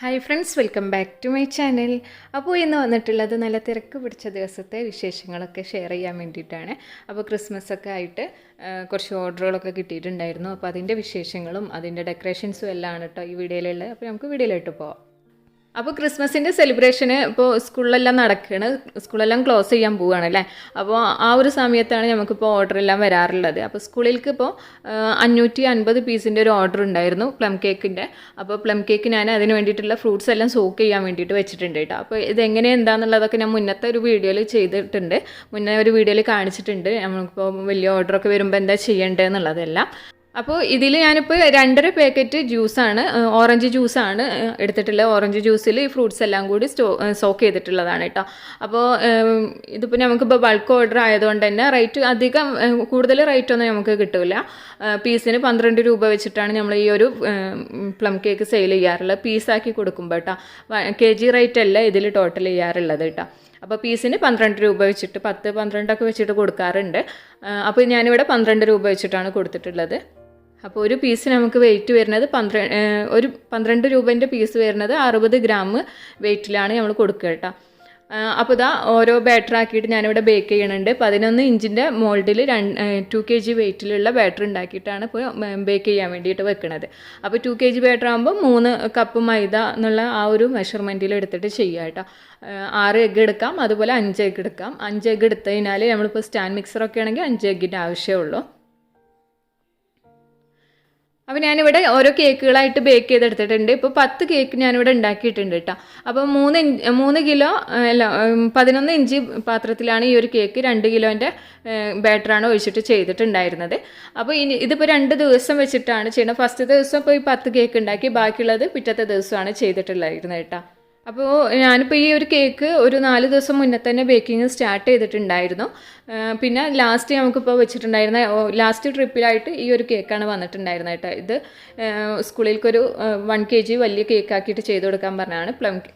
Hi friends, welcome back to my channel. അപ്പോൾ ഇന്ന് വന്നിട്ടുള്ളത് നല്ല തിരക്ക് പിടിച്ച ദിവസത്തെ വിശേഷങ്ങളൊക്കെ ഷെയർ ചെയ്യാൻ വേണ്ടിയിട്ടാണ്. അപ്പോൾ ക്രിസ്മസ് ഒക്കെ ആയിട്ട് കുറച്ച് ഓർഡറുകളൊക്കെ കിട്ടിയിട്ടുണ്ടായിരുന്നു. അപ്പോൾ അതിൻ്റെ വിശേഷങ്ങളും അതിൻ്റെ ഡെക്കറേഷൻസും എല്ലാം ആണ് കേട്ടോ ഈ വീഡിയോയിലുള്ളത്. അപ്പോൾ നമുക്ക് വീഡിയോയിലോട്ട് പോവാം. അപ്പോൾ ക്രിസ്മസിൻ്റെ സെലിബ്രേഷന് ഇപ്പോൾ സ്കൂളിലെല്ലാം നടക്കുകയാണ്, സ്കൂളെല്ലാം ക്ലോസ് ചെയ്യാൻ പോവുകയാണല്ലേ. അപ്പോൾ ആ ഒരു സമയത്താണ് നമുക്കിപ്പോൾ ഓർഡറെല്ലാം വരാറുള്ളത്. അപ്പോൾ സ്കൂളിലേക്ക് ഇപ്പോൾ 550 പീസിൻ്റെ ഒരു ഓർഡർ ഉണ്ടായിരുന്നു പ്ലം കേക്കിൻ്റെ. അപ്പോൾ പ്ലം കേക്ക് ഞാൻ അതിന് വേണ്ടിയിട്ടുള്ള ഫ്രൂട്ട്സ് എല്ലാം സോക്ക് ചെയ്യാൻ വേണ്ടിയിട്ട് വെച്ചിട്ടുണ്ട് കേട്ടോ. അപ്പോൾ ഇതെങ്ങനെ എന്താണെന്നുള്ളതൊക്കെ ഞാൻ മുന്നത്തെ ഒരു വീഡിയോയിൽ ചെയ്തിട്ടുണ്ട്, മുന്നേ ഒരു വീഡിയോയിൽ കാണിച്ചിട്ടുണ്ട്. നമുക്കിപ്പോൾ വലിയ ഓർഡറൊക്കെ വരുമ്പോൾ എന്താ ചെയ്യേണ്ടതെന്നുള്ളതെല്ലാം. അപ്പോൾ ഇതിൽ ഞാനിപ്പോൾ 2.5 പാക്കറ്റ് ജ്യൂസാണ്, ഓറഞ്ച് ജ്യൂസാണ് എടുത്തിട്ടുള്ളത്. ഓറഞ്ച് ജ്യൂസിൽ ഈ ഫ്രൂട്ട്സ് എല്ലാം കൂടി സോക്ക് ചെയ്തിട്ടുള്ളതാണ് കേട്ടോ. അപ്പോൾ ഇതിപ്പോൾ നമുക്കിപ്പോൾ ബൾക്ക് ഓർഡർ ആയതുകൊണ്ട് തന്നെ റേറ്റ് അധികം കൂടുതൽ റേറ്റൊന്നും നമുക്ക് കിട്ടില്ല. പീസിന് 12 രൂപ വെച്ചിട്ടാണ് നമ്മൾ ഈ ഒരു പ്ലം കേക്ക് സെയിൽ ചെയ്യാറുള്ളത്, പീസാക്കി കൊടുക്കുമ്പോൾ കേട്ടോ. kg റേറ്റ് അല്ല ഇതിൽ ടോട്ടൽ ചെയ്യാറുള്ളത് കേട്ടോ. അപ്പോൾ പീസിന് 12 രൂപ വെച്ചിട്ട് 10-12 വെച്ചിട്ട് കൊടുക്കാറുണ്ട്. അപ്പോൾ ഞാനിവിടെ 12 രൂപ വെച്ചിട്ടാണ് കൊടുത്തിട്ടുള്ളത്. അപ്പോൾ ഒരു പീസ് നമുക്ക് വെയിറ്റ് വരുന്നത് 12 രൂപേൻ്റെ പീസ് വരുന്നത് 60 ഗ്രാം വെയിറ്റിലാണ് നമ്മൾ കൊടുക്കുക കേട്ടോ. അപ്പോൾ ഇതാ ഓരോ ബാറ്റർ ആക്കിയിട്ട് ഞാനിവിടെ ബേക്ക് ചെയ്യണുണ്ട്. 11 ഇഞ്ചിൻ്റെ മോൾഡിൽ 2 kg വെയിറ്റിലുള്ള ബാറ്റർ ഉണ്ടാക്കിയിട്ടാണ് ഇപ്പോൾ ബേക്ക് ചെയ്യാൻ വേണ്ടിയിട്ട് വെക്കുന്നത്. അപ്പോൾ 2 kg ബാറ്റർ ആകുമ്പോൾ 3 കപ്പ് മൈദ എന്നുള്ള ആ ഒരു മെഷർമെൻറ്റിൽ എടുത്തിട്ട് ചെയ്യുക കേട്ടോ. 6 എഗ്ഗ് എടുക്കാം, അതുപോലെ 5 എഗ്ഗ് എടുക്കാം. 5 എഗ്ഗ് എടുത്തു കഴിഞ്ഞാൽ നമ്മളിപ്പോൾ സ്റ്റാൻഡ് മിക്സറൊക്കെ ആണെങ്കിൽ 5 എഗ്ഗിൻ്റെ ആവശ്യമുള്ളൂ. അപ്പോൾ ഞാനിവിടെ ഓരോ കേക്കുകളായിട്ട് ബേക്ക് ചെയ്തെടുത്തിട്ടുണ്ട്. ഇപ്പോൾ 10 കേക്ക് ഞാനിവിടെ ഉണ്ടാക്കിയിട്ടുണ്ട് കേട്ടോ. അപ്പോൾ 3 കിലോ അല്ല 11 ഇഞ്ച് പാത്രത്തിലാണ് ഈ ഒരു കേക്ക് 2 കിലോൻ്റെ ബാറ്ററാണ് ഒഴിച്ചിട്ട് ചെയ്തിട്ടുണ്ടായിരുന്നത്. അപ്പോൾ ഇതിപ്പോൾ 2 ദിവസം വെച്ചിട്ടാണ് ചെയ്യുന്നത്. ഫസ്റ്റ് ദിവസം ഇപ്പോൾ ഈ 10 കേക്ക് ഉണ്ടാക്കി, ബാക്കിയുള്ളത് പിറ്റത്തെ ദിവസമാണ് ചെയ്തിട്ടുണ്ടായിരുന്നത് കേട്ടോ. അപ്പോൾ ഞാനിപ്പോൾ ഈ ഒരു കേക്ക് ഒരു 4 ദിവസം മുന്നേ തന്നെ ബേക്കിംഗ് സ്റ്റാർട്ട് ചെയ്തിട്ടുണ്ടായിരുന്നു. പിന്നെ ലാസ്റ്റ് നമുക്കിപ്പോൾ വെച്ചിട്ടുണ്ടായിരുന്ന ലാസ്റ്റ് ട്രിപ്പിലായിട്ട് ഈ ഒരു കേക്കാണ് വന്നിട്ടുണ്ടായിരുന്നത് കേട്ടോ. ഇത് സ്കൂളിലേക്കൊരു 1 kg വലിയ കേക്കാക്കിയിട്ട് ചെയ്ത് കൊടുക്കാൻ പറഞ്ഞാണ്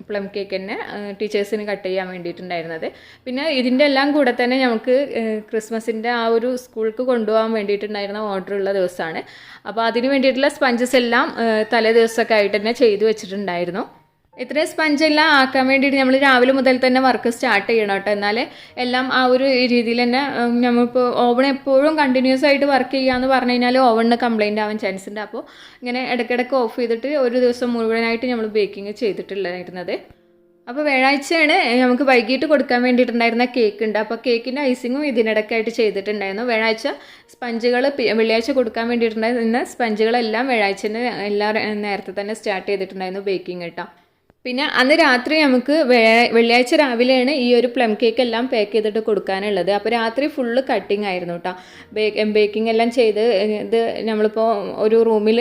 പ്ലം കേക്ക് തന്നെ ടീച്ചേഴ്സിന് കട്ട് ചെയ്യാൻ വേണ്ടിയിട്ടുണ്ടായിരുന്നത്. പിന്നെ ഇതിൻ്റെ എല്ലാം കൂടെ തന്നെ നമുക്ക് ക്രിസ്മസിൻ്റെ ആ ഒരു സ്കൂൾക്ക് കൊണ്ടുപോകാൻ വേണ്ടിയിട്ടുണ്ടായിരുന്ന ഓർഡർ ഉള്ള ദിവസമാണ്. അപ്പോൾ അതിന് വേണ്ടിയിട്ടുള്ള സ്പഞ്ചസ് എല്ലാം തലേ ദിവസമൊക്കെ ആയിട്ട് തന്നെ ചെയ്ത് വെച്ചിട്ടുണ്ടായിരുന്നു. ഇത്രയും സ്പഞ്ചെല്ലാം ആക്കാൻ വേണ്ടിയിട്ട് നമ്മൾ രാവിലെ മുതൽ തന്നെ വർക്ക് സ്റ്റാർട്ട് ചെയ്യണം കേട്ടോ. എന്നാലേ എല്ലാം ആ ഒരു രീതിയിൽ തന്നെ നമ്മളിപ്പോൾ ഓവൺ എപ്പോഴും കണ്ടിന്യൂസ് ആയിട്ട് വർക്ക് ചെയ്യാമെന്ന് പറഞ്ഞു കഴിഞ്ഞാൽ ഓവണിന് കംപ്ലയിൻ്റ് ആവാൻ ചാൻസ് ഉണ്ട്. അപ്പോൾ ഇങ്ങനെ ഇടയ്ക്കിടയ്ക്ക് ഓഫ് ചെയ്തിട്ട് ഒരു ദിവസം മുഴുവനായിട്ട് നമ്മൾ ബേക്കിംഗ് ചെയ്തിട്ടുണ്ടായിരുന്നത്. അപ്പോൾ വ്യാഴാഴ്ചയാണ് നമുക്ക് വൈകിട്ട് കൊടുക്കാൻ വേണ്ടിയിട്ടുണ്ടായിരുന്ന കേക്ക് ഉണ്ട്. അപ്പോൾ കേക്കിൻ്റെ ഐസിങ്ങും ഇതിനിടയ്ക്കായിട്ട് ചെയ്തിട്ടുണ്ടായിരുന്നു. വ്യാഴാഴ്ച സ്പഞ്ചുകൾ വെള്ളിയാഴ്ച കൊടുക്കാൻ വേണ്ടിയിട്ടുണ്ടായിരുന്ന സ്പഞ്ചുകളെല്ലാം വ്യാഴാഴ്ച നേരത്തെ തന്നെ സ്റ്റാർട്ട് ചെയ്തിട്ടുണ്ടായിരുന്നു ബേക്കിംഗ് കേട്ടോ. പിന്നെ അന്ന് രാത്രി നമുക്ക് വെള്ളിയാഴ്ച രാവിലെയാണ് ഈ ഒരു പ്ലം കേക്ക് എല്ലാം പാക്ക് ചെയ്തിട്ട് കൊടുക്കാനുള്ളത്. അപ്പോൾ രാത്രി ഫുള്ള് കട്ടിങ് ആയിരുന്നു കേട്ടോ. ബേക്കിംഗ് എല്ലാം ചെയ്ത് ഇത് നമ്മളിപ്പോൾ ഒരു റൂമിൽ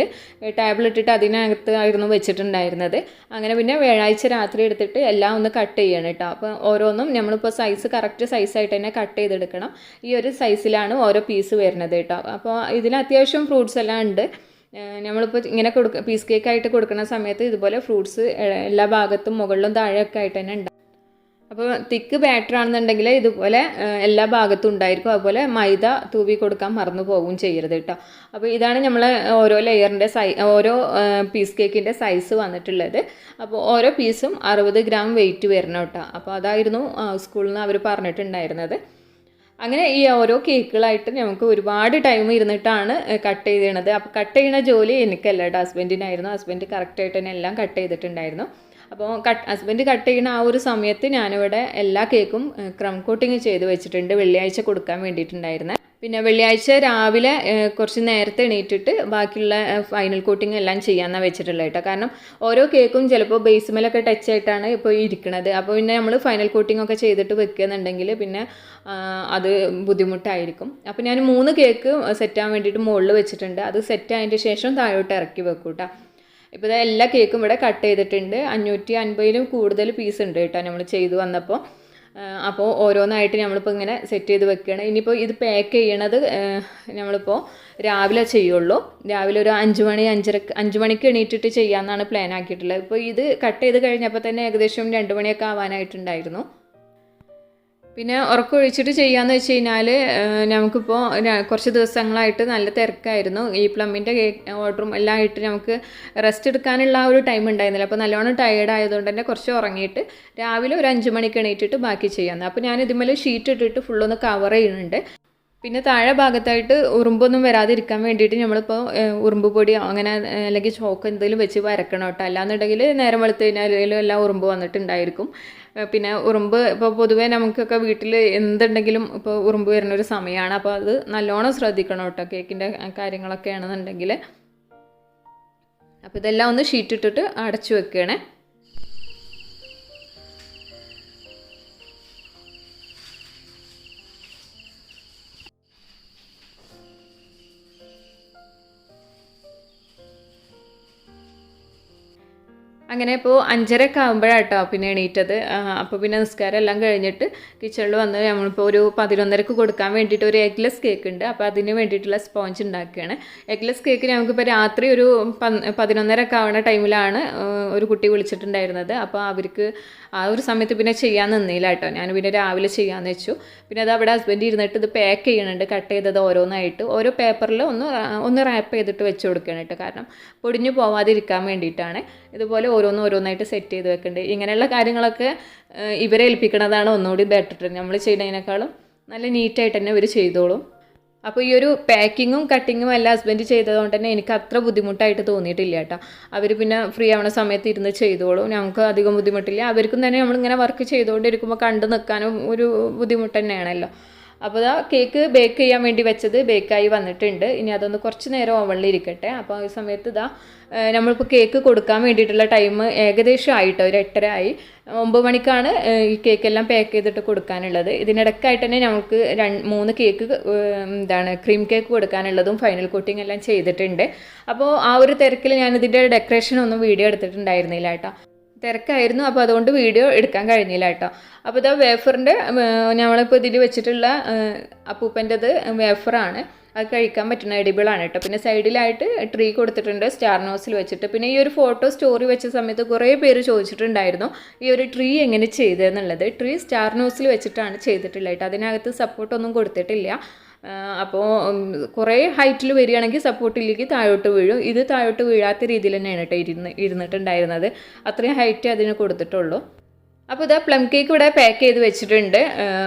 ടേബിൾ ഇട്ടിട്ട് അതിനകത്ത് ആയിരുന്നു വെച്ചിട്ടുണ്ടായിരുന്നത്. അങ്ങനെ പിന്നെ വ്യാഴാഴ്ച രാത്രി എടുത്തിട്ട് എല്ലാം ഒന്ന് കട്ട് ചെയ്യണം കേട്ടോ. അപ്പോൾ ഓരോന്നും നമ്മളിപ്പോൾ സൈസ് കറക്റ്റ് സൈസായിട്ട് തന്നെ കട്ട് ചെയ്തെടുക്കണം. ഈ ഒരു സൈസിലാണ് ഓരോ പീസ് വരുന്നത് കേട്ടോ. അപ്പോൾ ഇതിന് അത്യാവശ്യം ഫ്രൂട്ട്സ് എല്ലാം ഉണ്ട്. നമ്മളിപ്പോൾ ഇങ്ങനെ പീസ് കേക്ക് ആയിട്ട് കൊടുക്കുന്ന സമയത്ത് ഇതുപോലെ ഫ്രൂട്ട്സ് എല്ലാ ഭാഗത്തും മുകളിലും താഴെയൊക്കെ ആയിട്ട് തന്നെ ഉണ്ടാകും. അപ്പോൾ തിക്ക് ബാറ്റർ ആണെന്നുണ്ടെങ്കിൽ ഇതുപോലെ എല്ലാ ഭാഗത്തും ഉണ്ടായിരിക്കും. അതുപോലെ മൈദ തൂവി കൊടുക്കാൻ മറന്നു പോകുകയും ചെയ്യരുത് കേട്ടോ. അപ്പോൾ ഇതാണ് നമ്മൾ ഓരോ ലെയറിൻ്റെ ഓരോ പീസ് കേക്കിൻ്റെ സൈസ് വന്നിട്ടുള്ളത്. അപ്പോൾ ഓരോ പീസും 60 ഗ്രാം വെയിറ്റ് വരണം കേട്ടോ. അപ്പോൾ അതായിരുന്നു സ്കൂളിൽ നിന്ന് അവർ പറഞ്ഞിട്ടുണ്ടായിരുന്നത്. അങ്ങനെ ഈ ഓരോ കേക്കുകളായിട്ട് നമുക്ക് ഒരുപാട് ടൈം ഇരുന്നിട്ടാണ് കട്ട് ചെയ്യണത്. അപ്പോൾ കട്ട് ചെയ്യുന്ന ജോലി എനിക്കല്ല കേട്ടോ, ഹസ്ബൻഡിനായിരുന്നു. ഹസ്ബൻഡ് കറക്റ്റായിട്ട് തന്നെ എല്ലാം കട്ട് ചെയ്തിട്ടുണ്ടായിരുന്നു. അപ്പോൾ ഹസ്ബൻഡ് കട്ട് ചെയ്യുന്ന ആ ഒരു സമയത്ത് ഞാനിവിടെ എല്ലാ കേക്കും ക്രം കോട്ടിങ് ചെയ്ത് വെച്ചിട്ടുണ്ട്, വെള്ളിയാഴ്ച കൊടുക്കാൻ വേണ്ടിയിട്ടുണ്ടായിരുന്നത്. പിന്നെ വെള്ളിയാഴ്ച രാവിലെ കുറച്ച് നേരത്തെ എണീറ്റിട്ട് ബാക്കിയുള്ള ഫൈനൽ കോട്ടിങ് എല്ലാം ചെയ്യാമെന്നാണ് വെച്ചിട്ടുള്ളത് കേട്ടോ. കാരണം ഓരോ കേക്കും ചിലപ്പോൾ ബേസ്മേലൊക്കെ ടച്ച് ആയിട്ടാണ് ഇപ്പോൾ ഇരിക്കുന്നത്. അപ്പോൾ പിന്നെ നമ്മൾ ഫൈനൽ കോട്ടിംഗ് ഒക്കെ ചെയ്തിട്ട് വെക്കുകയെന്നുണ്ടെങ്കിൽ പിന്നെ അത് ബുദ്ധിമുട്ടായിരിക്കും. അപ്പോൾ ഞാൻ 3 കേക്ക് സെറ്റാൻ വേണ്ടിയിട്ട് മുകളിൽ വെച്ചിട്ടുണ്ട്. അത് സെറ്റ് ആയതിൻ്റെ ശേഷം താഴോട്ട് ഇറക്കി വെക്കും കേട്ടോ. ഇപ്പോൾ ഇത് എല്ലാ കേക്കും ഇവിടെ കട്ട് ചെയ്തിട്ടുണ്ട്. 550 കൂടുതൽ പീസ് ഉണ്ട് കേട്ടോ നമ്മൾ ചെയ്തു വന്നപ്പോൾ. അപ്പോൾ ഓരോന്നായിട്ട് നമ്മളിപ്പോൾ ഇങ്ങനെ സെറ്റ് ചെയ്ത് വെക്കുകയാണ്. ഇനിയിപ്പോൾ ഇത് പാക്ക് ചെയ്യണത് നമ്മളിപ്പോൾ രാവിലെ ചെയ്യുള്ളൂ. രാവിലെ ഒരു 5 മണിക്ക് എണീറ്റിട്ട് ചെയ്യാമെന്നാണ് പ്ലാൻ ആക്കിയിട്ടുള്ളത്. ഇപ്പോൾ ഇത് കട്ട് ചെയ്ത് കഴിഞ്ഞപ്പോൾ തന്നെ ഏകദേശം 2 മണിയൊക്കെ ആവാനായിട്ടുണ്ടായിരുന്നു. പിന്നെ ഉറക്കമൊഴിച്ചിട്ട് ചെയ്യാന്ന് വെച്ച് കഴിഞ്ഞാൽ നമുക്കിപ്പോൾ കുറച്ച് ദിവസങ്ങളായിട്ട് നല്ല തിരക്കായിരുന്നു. ഈ പ്ലമ്മിൻ്റെ ഓർഡറും എല്ലാം ആയിട്ട് നമുക്ക് റെസ്റ്റ് എടുക്കാനുള്ള ആ ഒരു ടൈം ഉണ്ടായിരുന്നില്ല. അപ്പോൾ നല്ലോണം ടയേർഡ് ആയതുകൊണ്ട് തന്നെ കുറച്ച് ഉറങ്ങിയിട്ട് രാവിലെ ഒരു 5 മണിക്ക് എണീറ്റിട്ട് ബാക്കി ചെയ്യാമെന്ന്. അപ്പോൾ ഞാൻ ഇതിന്മേൽ ഷീറ്റ് ഇട്ടിട്ട് ഫുള്ളൊന്ന് കവർ ചെയ്യുന്നുണ്ട്. പിന്നെ താഴെ ഭാഗത്തായിട്ട് ഉറുമ്പൊന്നും വരാതിരിക്കാൻ വേണ്ടിയിട്ട് നമ്മളിപ്പോൾ ഉറുമ്പ് പൊടിയോ അങ്ങനെ അല്ലെങ്കിൽ ചോക്ക് എന്തെങ്കിലും വെച്ച് വരക്കണം കേട്ടോ. അല്ലാന്നുണ്ടെങ്കിൽ നേരം വെളുത്ത് കഴിഞ്ഞാൽ എല്ലാം ഉറുമ്പ് വന്നിട്ടുണ്ടായിരിക്കും. പിന്നെ ഉറുമ്പ് ഇപ്പോൾ പൊതുവേ നമുക്കൊക്കെ വീട്ടിൽ എന്തുണ്ടെങ്കിലും ഇപ്പോൾ ഉറുമ്പ് വരുന്നൊരു സമയമാണ്. അപ്പോൾ അത് നല്ലോണം ശ്രദ്ധിക്കണം കേട്ടോ കേക്കിൻ്റെ കാര്യങ്ങളൊക്കെ ആണെന്നുണ്ടെങ്കിൽ. അപ്പോൾ ഇതെല്ലാം ഒന്ന് ഷീറ്റ് ഇട്ടിട്ട് അടച്ചു വെക്കുകയാണേ. അങ്ങനെ ഇപ്പോൾ 5:30 ആകുമ്പോഴാട്ടോ പിന്നെ എണീറ്റത്. അപ്പോൾ പിന്നെ നിസ്കാരം എല്ലാം കഴിഞ്ഞിട്ട് കിച്ചണിൽ വന്ന് നമ്മളിപ്പോൾ ഒരു 11:30 കൊടുക്കാൻ വേണ്ടിയിട്ട് ഒരു എഗ്ലെസ് കേക്ക് ഉണ്ട്. അപ്പോൾ അതിന് വേണ്ടിയിട്ടുള്ള സ്പോഞ്ച് ഉണ്ടാക്കുകയാണ്. എഗ്ലെസ് കേക്ക് നമുക്കിപ്പോൾ രാത്രി ഒരു 11:30 ആവുന്ന ടൈമിലാണ് ഒരു കുട്ടി വിളിച്ചിട്ടുണ്ടായിരുന്നത്. അപ്പോൾ അവർക്ക് ആ ഒരു സമയത്ത് പിന്നെ ചെയ്യാൻ നിന്നില്ല കേട്ടോ. ഞാൻ പിന്നെ രാവിലെ ചെയ്യാമെന്ന് വെച്ചു. പിന്നെ അത് അവിടെ ഹസ്ബൻഡ് ഇരുന്നിട്ട് ഇത് പാക്ക് ചെയ്യുന്നുണ്ട്, കട്ട് ചെയ്തത് ഓരോന്നായിട്ട് ഓരോ പേപ്പറിൽ ഒന്ന് റാപ്പ് ചെയ്തിട്ട് വെച്ച് കൊടുക്കണം കേട്ടോ. കാരണം പൊടിഞ്ഞു പോവാതിരിക്കാൻ വേണ്ടിയിട്ടാണ്. ഇതുപോലെ ഓരോന്നായിട്ട് സെറ്റ് ചെയ്ത് വെക്കേണ്ടത്. ഇങ്ങനെയുള്ള കാര്യങ്ങളൊക്കെ ഇവരെ ഏൽപ്പിക്കുന്നതാണ് ഒന്നുകൂടി ബെറ്റർ. നമ്മൾ ചെയ്യുന്നതിനേക്കാളും നല്ല നീറ്റായിട്ട് തന്നെ ഇവർ ചെയ്തോളും. അപ്പോൾ ഈ ഒരു പാക്കിങ്ങും കട്ടിങ്ങും എല്ലാം ഹസ്ബൻഡ് ചെയ്തതുകൊണ്ട് തന്നെ എനിക്ക് അത്ര ബുദ്ധിമുട്ടായിട്ട് തോന്നിയിട്ടില്ല കേട്ടോ. അവർ പിന്നെ ഫ്രീ ആവുന്ന സമയത്ത് ഇരുന്ന് ചെയ്തോളും. ഞങ്ങൾക്ക് അധികം ബുദ്ധിമുട്ടില്ല. അവർക്കും തന്നെ നമ്മളിങ്ങനെ വർക്ക് ചെയ്തുകൊണ്ടിരിക്കുമ്പോൾ കണ്ടു നിൽക്കാനും ഒരു ബുദ്ധിമുട്ട് തന്നെയാണല്ലോ. അപ്പോൾ ആ കേക്ക് ബേക്ക് ചെയ്യാൻ വേണ്ടി വെച്ചത് ബേക്കായി വന്നിട്ടുണ്ട്. ഇനി അതൊന്ന് കുറച്ച് നേരം ഓവനിൽ ഇരിക്കട്ടെ. അപ്പോൾ ഈ സമയത്ത് നമ്മളിപ്പോൾ കേക്ക് കൊടുക്കാൻ വേണ്ടിയിട്ടുള്ള ടൈം ഏകദേശം ആയിട്ടോ, ഒരു 8:30 ആയി. 9 മണിക്കാണ് ഈ കേക്കെല്ലാം പാക്ക് ചെയ്തിട്ട് കൊടുക്കാനുള്ളത്. ഇതിനിടയ്ക്കായിട്ട് തന്നെ നമുക്ക് 3 കേക്ക് ക്രീം കേക്ക് കൊടുക്കാനുള്ളതും ഫൈനൽ കോട്ടിങ് എല്ലാം ചെയ്തിട്ടുണ്ട്. അപ്പോൾ ആ ഒരു തിരക്കിൽ ഞാനിതിൻ്റെ ഡെക്കറേഷനൊന്നും വീഡിയോ എടുത്തിട്ടുണ്ടായിരുന്നില്ല കേട്ടോ. തിരക്കായിരുന്നു. അപ്പോൾ അതുകൊണ്ട് വീഡിയോ എടുക്കാൻ കഴിഞ്ഞില്ല കേട്ടോ. അപ്പോൾ ഇതാ വേഫറിൻ്റെ നമ്മളിപ്പോൾ ഇതിൽ വെച്ചിട്ടുള്ള അപ്പൂപ്പൻ്റെത് വേഫറാണ്. അത് കഴിക്കാൻ പറ്റുന്ന എഡിബിളാണ് കേട്ടോ. പിന്നെ സൈഡിലായിട്ട് ട്രീ കൊടുത്തിട്ടുണ്ട് സ്റ്റാർ നോസിൽ വെച്ചിട്ട്. പിന്നെ ഈ ഒരു ഫോട്ടോ സ്റ്റോറി വെച്ച സമയത്ത് കുറേ പേര് ചോദിച്ചിട്ടുണ്ടായിരുന്നു ഈ ഒരു ട്രീ എങ്ങനെ ചെയ്തതെന്നുള്ളത്. ട്രീ സ്റ്റാർ നോസിൽ വെച്ചിട്ടാണ് ചെയ്തിട്ടുള്ളത് കേട്ടോ. അതിനകത്ത് സപ്പോർട്ടൊന്നും കൊടുത്തിട്ടില്ല. അപ്പോൾ കുറേ ഹൈറ്റിൽ വരികയാണെങ്കിൽ സപ്പോർട്ട് ഇല്ലെങ്കിൽ താഴോട്ട് വീഴും. ഇത് താഴോട്ട് വീഴാത്ത രീതിയിൽ തന്നെയാണ് കേട്ടോ ഇരുന്നിട്ടുണ്ടായിരുന്നത്. അത്രയും ഹൈറ്റ് അതിന് കൊടുത്തിട്ടുള്ളൂ. അപ്പോൾ ഇതാ പ്ലം കേക്ക് ഇവിടെ പാക്ക് ചെയ്ത് വെച്ചിട്ടുണ്ട്.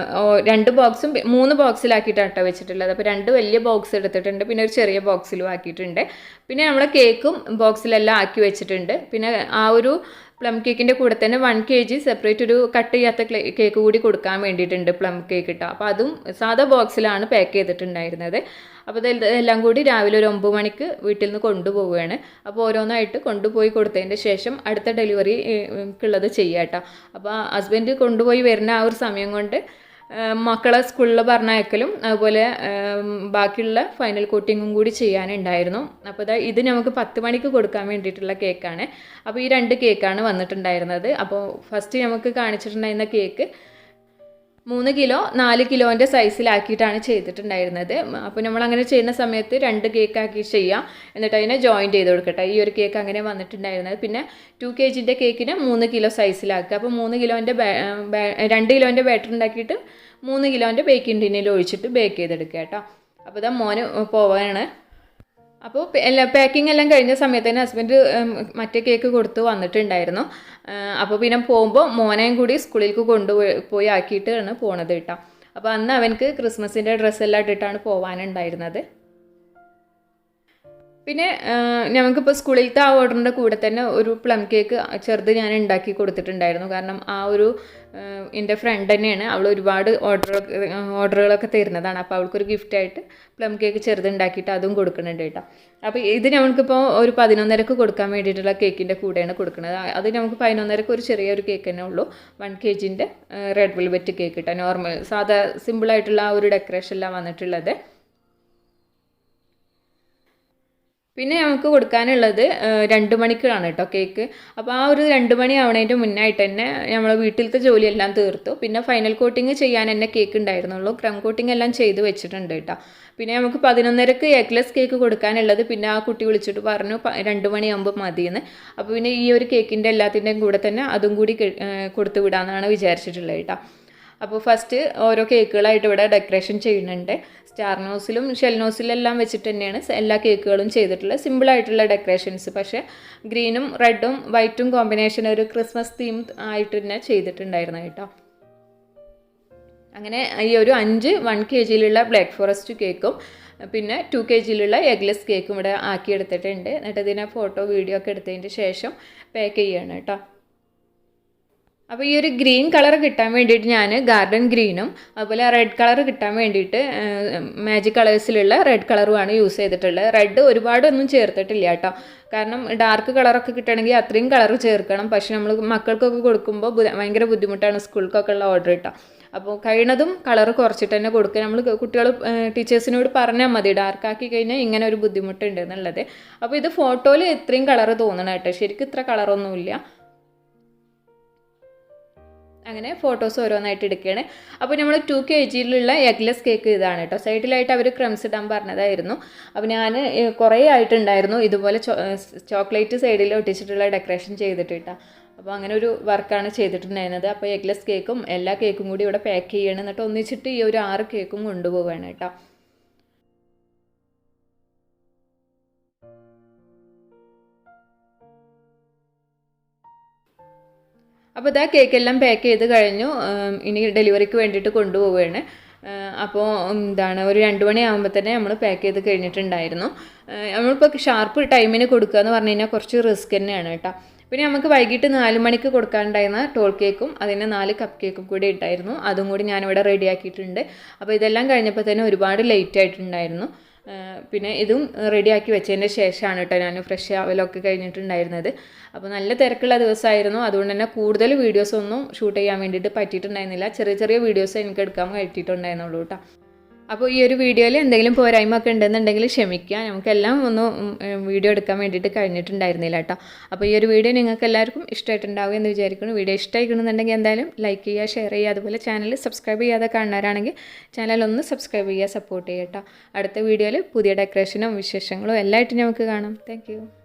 2 ബോക്സും 3 ബോക്സിലാക്കിയിട്ടാണ് കേട്ടോ വെച്ചിട്ടുള്ളത്. അപ്പോൾ 2 വലിയ ബോക്സ് എടുത്തിട്ടുണ്ട്, പിന്നെ ഒരു ചെറിയ ബോക്സിലും ആക്കിയിട്ടുണ്ട്. പിന്നെ നമ്മളെ കേക്കും ബോക്സിലെല്ലാം ആക്കി വെച്ചിട്ടുണ്ട്. പിന്നെ ആ ഒരു പ്ലം കേക്കിൻ്റെ കൂടെ തന്നെ 1 kg സെപ്പറേറ്റ് ഒരു കട്ട് ചെയ്യാത്ത കേക്ക് കൂടി കൊടുക്കാൻ വേണ്ടിയിട്ടുണ്ട് പ്ലം കേക്ക് കേട്ടോ. അപ്പോൾ അതും സാധാ ബോക്സിലാണ് പാക്ക് ചെയ്തിട്ടുണ്ടായിരുന്നത്. അപ്പോൾ ഇതെല്ലാം കൂടി രാവിലെ ഒരു 9 മണിക്ക് വീട്ടിൽ നിന്ന് കൊണ്ടുപോവുകയാണ്. അപ്പോൾ ഓരോന്നായിട്ട് കൊണ്ടുപോയി കൊടുത്തതിൻ്റെ ശേഷം അടുത്ത ഡെലിവറിക്കുള്ളത് ചെയ്യാം കേട്ടോ. അപ്പോൾ ഹസ്ബൻഡ് കൊണ്ടുപോയി വരുന്ന ആ ഒരു സമയം കൊണ്ട് മക്കളെ സ്കൂളിൽ പറഞ്ഞയക്കലും അതുപോലെ ബാക്കിയുള്ള ഫൈനൽ കോട്ടിങ്ങും കൂടി ചെയ്യാനുണ്ടായിരുന്നു. അപ്പോൾ ഇത് നമുക്ക് 10 മണിക്ക് കൊടുക്കാൻ വേണ്ടിയിട്ടുള്ള കേക്കാണ്. അപ്പോൾ ഈ 2 കേക്കാണ് വന്നിട്ടുണ്ടായിരുന്നത്. അപ്പോൾ ഫസ്റ്റ് നമുക്ക് കാണിച്ചിട്ടുണ്ടായിരുന്ന കേക്ക് 3 കിലോ 4 കിലോൻ്റെ സൈസിലാക്കിയിട്ടാണ് ചെയ്തിട്ടുണ്ടായിരുന്നത്. അപ്പോൾ നമ്മൾ അങ്ങനെ ചെയ്യുന്ന സമയത്ത് 2 കേക്കാക്കി ചെയ്യാം. എന്നിട്ട് അതിനെ ജോയിൻറ്റ് ചെയ്ത് കൊടുക്കട്ടെ. ഈ ഒരു കേക്ക് അങ്ങനെ വന്നിട്ടുണ്ടായിരുന്നത്. പിന്നെ 2 kgൻ്റെ കേക്കിന് 3 കിലോ സൈസിലാക്കുക. അപ്പോൾ 2 കിലോൻ്റെ ബാറ്റർ ഉണ്ടാക്കിയിട്ട് 3 കിലോൻ്റെ ബേക്കിംഗ് ടിന്നിൽ ഒഴിച്ചിട്ട് ബേക്ക് ചെയ്തെടുക്കുക കേട്ടോ. അപ്പോൾ ഇതാ മോന് പോവാണ്. അപ്പോൾ പാക്കിംഗ് എല്ലാം കഴിഞ്ഞ സമയത്ത് തന്നെ ഹസ്ബൻഡ് മറ്റേ കേക്ക് കൊടുത്ത് വന്നിട്ടുണ്ടായിരുന്നു. അപ്പോൾ പിന്നെ പോകുമ്പോൾ മോനെയും കൂടി സ്കൂളിലേക്ക് കൊണ്ടുപോയി ആക്കിയിട്ടാണ് പോണത് കേട്ടോ. അപ്പോൾ അന്ന് അവനക്ക് ക്രിസ്മസിൻ്റെ ഡ്രസ്സെല്ലാം ഇട്ടിട്ടാണ് പോകാനുണ്ടായിരുന്നത്. പിന്നെ നമുക്കിപ്പോൾ സ്കൂളിലത്തെ ആ ഓർഡറിൻ്റെ കൂടെ തന്നെ ഒരു പ്ലം കേക്ക് ചെറുത് ഞാൻ ഉണ്ടാക്കി കൊടുത്തിട്ടുണ്ടായിരുന്നു. കാരണം ആ ഒരു എൻ്റെ ഫ്രണ്ട് തന്നെയാണ്, അവൾ ഒരുപാട് ഓർഡറുകളൊക്കെ തരുന്നതാണ്. അപ്പോൾ അവൾക്കൊരു ഗിഫ്റ്റായിട്ട് പ്ലം കേക്ക് ചെറുത് ഉണ്ടാക്കിയിട്ട് അതും കൊടുക്കുന്നുണ്ട് കേട്ടോ. അപ്പോൾ ഇത് നമുക്കിപ്പോൾ ഒരു 11:30 കൊടുക്കാൻ വേണ്ടിയിട്ടുള്ള കേക്കിൻ്റെ കൂടെയാണ് കൊടുക്കുന്നത്. അത് നമുക്ക് 11:30 ഒരു ചെറിയൊരു കേക്ക് തന്നെ ഉള്ളൂ. 1 kgൻ്റെ റെഡ് വെൽവെറ്റ് കേക്ക് കേട്ടോ. നോർമൽ സാധാ സിമ്പിളായിട്ടുള്ള ആ ഒരു ഡെക്കറേഷനെല്ലാം വന്നിട്ടുള്ളത്. പിന്നെ നമുക്ക് കൊടുക്കാനുള്ളത് 2 മണിക്കാണ് കേട്ടോ കേക്ക്. അപ്പോൾ ആ ഒരു 2 മണി ആവണതിൻ്റെ മുന്നായിട്ട് തന്നെ നമ്മൾ വീട്ടിലത്തെ ജോലിയെല്ലാം തീർത്തു. പിന്നെ ഫൈനൽ കോട്ടിങ് ചെയ്യാൻ തന്നെ കേക്ക് ഉണ്ടായിരുന്നുള്ളൂ. ക്രം കോട്ടിങ് എല്ലാം ചെയ്ത് വെച്ചിട്ടുണ്ട് കേട്ടോ. പിന്നെ നമുക്ക് 11:30 എഗ്ലെസ് കേക്ക് കൊടുക്കാനുള്ളത് പിന്നെ ആ കുട്ടി വിളിച്ചിട്ട് പറഞ്ഞു 2 മണിയാകുമ്പോൾ മതിയെന്ന്. അപ്പോൾ പിന്നെ ഈ ഒരു കേക്കിൻ്റെ എല്ലാത്തിൻ്റെയും കൂടെ തന്നെ അതും കൂടി കൊടുത്തു വിടാമെന്നാണ് വിചാരിച്ചിട്ടുള്ളത് കേട്ടോ. അപ്പോൾ ഫസ്റ്റ് ഓരോ കേക്കുകളായിട്ട് ഇവിടെ ഡെക്കറേഷൻ ചെയ്യുന്നുണ്ട്. സ്റ്റാർ നോസിലും ഷെൽ നോസിലെല്ലാം വെച്ചിട്ട് തന്നെയാണ് എല്ലാ കേക്കുകളും ചെയ്തിട്ടുള്ളത്. സിമ്പിളായിട്ടുള്ള ഡെക്കറേഷൻസ്, പക്ഷേ ഗ്രീനും റെഡും വൈറ്റും കോമ്പിനേഷൻ ഒരു ക്രിസ്മസ് തീം ആയിട്ട് തന്നെ ചെയ്തിട്ടുണ്ടായിരുന്നു കേട്ടോ. അങ്ങനെ ഈ ഒരു 5 1 kg ബ്ലാക്ക് ഫോറസ്റ്റ് കേക്കും പിന്നെ 2 kg എഗ്ലെസ് കേക്കും ഇവിടെ ആക്കിയെടുത്തിട്ടുണ്ട്. എന്നിട്ട് ഇതിനെ ഫോട്ടോ വീഡിയോ ഒക്കെ എടുത്തതിന് ശേഷം പാക്ക് ചെയ്യണം കേട്ടോ. അപ്പോൾ ഈ ഒരു ഗ്രീൻ കളർ കിട്ടാൻ വേണ്ടിയിട്ട് ഞാൻ ഗാർഡൻ ഗ്രീനും അതുപോലെ റെഡ് കളർ കിട്ടാൻ വേണ്ടിയിട്ട് മാജിക് കളേഴ്സിലുള്ള റെഡ് കളറുമാണ് യൂസ് ചെയ്തിട്ടുള്ളത്. റെഡ് ഒരുപാടൊന്നും ചേർത്തിട്ടില്ല കേട്ടോ, കാരണം ഡാർക്ക് കളറൊക്കെ കിട്ടണമെങ്കിൽ അത്രയും കളർ ചേർക്കണം. പക്ഷെ നമ്മൾ മക്കൾക്കൊക്കെ കൊടുക്കുമ്പോൾ ഭയങ്കര ബുദ്ധിമുട്ടാണ്, സ്കൂൾക്കൊക്കെ ഉള്ള ഓർഡർ കേട്ടോ. അപ്പോൾ കഴിയുന്നതും കളർ കുറച്ചിട്ട് തന്നെ കൊടുക്കുക. നമ്മൾ കുട്ടികൾ ടീച്ചേഴ്സിനോട് പറഞ്ഞാൽ മതി, ഡാർക്കാക്കി കഴിഞ്ഞാൽ ഇങ്ങനെ ഒരു ബുദ്ധിമുട്ടുണ്ട് എന്നുള്ളത്. അപ്പോൾ ഇത് ഫോട്ടോയിൽ ഇത്രയും കളർ തോന്നണം കേട്ടോ, ശരിക്കും ഇത്ര കളറൊന്നുമില്ല. അങ്ങനെ ഫോട്ടോസ് ഓരോന്നായിട്ട് എടുക്കുകയാണ്. അപ്പോൾ നമ്മൾ 2 kg എഗ്ലെസ് കേക്ക് ഇതാണ് കേട്ടോ. സൈഡിലായിട്ട് അവർ ക്രംസ് ഇടാൻ പറഞ്ഞതായിരുന്നു. അപ്പോൾ ഞാൻ കുറേ ആയിട്ടുണ്ടായിരുന്നു ഇതുപോലെ ചോക്ലേറ്റ് സൈഡിൽ ഒട്ടിച്ചിട്ടുള്ള ഡെക്കറേഷൻ ചെയ്തിട്ട് കേട്ടോ. അപ്പോൾ അങ്ങനെ ഒരു വർക്കാണ് ചെയ്തിട്ടുണ്ടായിരുന്നത്. അപ്പോൾ എഗ്ലെസ് കേക്കും എല്ലാ കേക്കും കൂടി ഇവിടെ പാക്ക് ചെയ്യണം. എന്നിട്ട് ഒന്നിച്ചിട്ട് ഈ ഒരു 6 കേക്കും കൊണ്ടുപോവുകയാണ് കേട്ടോ. അപ്പോൾ ഇതാ കേക്കെല്ലാം പാക്ക് ചെയ്ത് കഴിഞ്ഞു. ഇനി ഡെലിവറിക്ക് വേണ്ടിയിട്ട് കൊണ്ടുപോവുകയാണ്. അപ്പോൾ എന്താണ് ഒരു 2 മണിയാകുമ്പോൾ തന്നെ നമ്മൾ പാക്ക് ചെയ്ത് കഴിഞ്ഞിട്ടുണ്ടായിരുന്നു. നമ്മളിപ്പോൾ ഷാർപ്പ് ടൈമിന് കൊടുക്കുക എന്ന് പറഞ്ഞു കഴിഞ്ഞാൽ കുറച്ച് റിസ്ക് തന്നെയാണ് കേട്ടോ. പിന്നെ നമുക്ക് വൈകിട്ട് 4 മണിക്ക് കൊടുക്കാനുണ്ടായിരുന്ന ടോൾ കേക്കും അതിന് 4 കപ്പ് കേക്കും കൂടി ഉണ്ടായിരുന്നു. അതും കൂടി ഞാനിവിടെ റെഡിയാക്കിയിട്ടുണ്ട്. അപ്പോൾ ഇതെല്ലാം കഴിഞ്ഞപ്പോൾ തന്നെ ഒരുപാട് ലേറ്റ് ആയിട്ടുണ്ടായിരുന്നു. പിന്നെ ഇതും റെഡിയാക്കി വെച്ചതിൻ്റെ ശേഷമാണ് കേട്ടോ ഞാൻ ഫ്രഷ് ആവലൊക്കെ കഴിഞ്ഞിട്ടുണ്ടായിരുന്നത്. അപ്പോൾ നല്ല തിരക്കുള്ള ദിവസമായിരുന്നു. അതുകൊണ്ട് തന്നെ കൂടുതൽ വീഡിയോസൊന്നും ഷൂട്ട് ചെയ്യാൻ വേണ്ടിയിട്ട് പറ്റിയിട്ടുണ്ടായിരുന്നില്ല. ചെറിയ ചെറിയ വീഡിയോസ് എനിക്ക് എടുക്കാൻ പറ്റിയിട്ടുണ്ടായിരുന്നുള്ളൂ കേട്ടോ. അപ്പോൾ ഈ ഒരു വീഡിയോയിൽ എന്തെങ്കിലും പോരായ്മ ഒക്കെ ഉണ്ടെന്നുണ്ടെങ്കിൽ ക്ഷമിക്കുക. നമുക്കെല്ലാം ഒന്നും വീഡിയോ എടുക്കാൻ വേണ്ടിയിട്ട് കഴിഞ്ഞിട്ടുണ്ടായിരുന്നില്ല കേട്ടോ. അപ്പോൾ ഈ ഒരു വീഡിയോ നിങ്ങൾക്ക് എല്ലാവർക്കും ഇഷ്ടമായിട്ടുണ്ടാവും എന്ന് വിചാരിക്കുന്നു. വീഡിയോ ഇഷ്ടമായിക്കണമെന്നുണ്ടെങ്കിൽ എന്തായാലും ലൈക്ക് ചെയ്യുക, ഷെയർ ചെയ്യുക. അതുപോലെ ചാനൽ സബ്സ്ക്രൈബ് ചെയ്യാതെ കാണുന്നവരാണെങ്കിൽ ചാനൽ ഒന്ന് സബ്സ്ക്രൈബ് ചെയ്യുക, സപ്പോർട്ട് ചെയ്യുക കേട്ടോ. അടുത്ത വീഡിയോയിൽ പുതിയ ഡെക്കറേഷനും വിശേഷങ്ങളും എല്ലാമായിട്ട് നമുക്ക് കാണാം. താങ്ക്